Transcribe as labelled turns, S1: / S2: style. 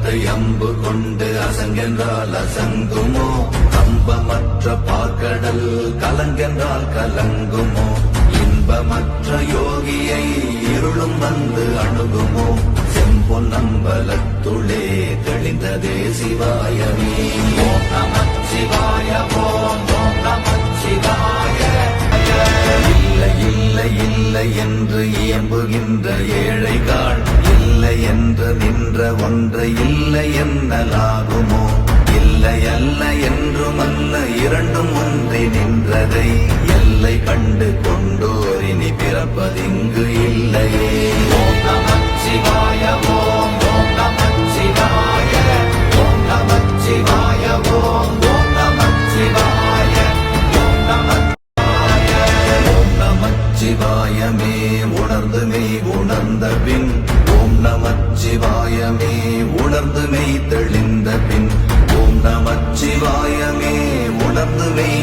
S1: கொண்டு அம்பு கொண்டு அசங்கென்றால் அசங்குமோ கம்பமற்ற பார்க்கடல் கலங்கென்றால் கலங்குமோ இன்பமற்ற யோகியை இருளும் வந்து அணுகுமோ செம்பொன் நம்பலத்துளே தெளிந்ததே சிவாயமே ஓம் நமச்சிவாய ஓம் ஓம் நமச்சிவாய இல்லை இல்லை இல்லை என்று இயம்புகின்ற ஏழைகாள் இல்லை என்று நின்ற ஒன்றை இல்லை என்னலாகுமோ இல்லை அல்ல என்றுமல்ல இரண்டும் ஒன்றி நின்றதை எல்லை கண்டு கொண்டோர் இனி பிறப்பதிங்கு இல்லையே ஓம் நமச்சிவாய ஓம் ஓம் நமச்சிவாய ஓம் நமச்சிவாய ஓம் ஓம் நமச்சிவாய ஓம் நமச்சிவாய ஓம் நமச்சிவாயமே உணர்ந்து மெய் உணர்ந்த பின் ஓம் நமச்சிவாயமே உணர்ந்து மெய் தெளிந்த பின் ஓம் நமச்சிவாயமே உணர்ந்து மெய்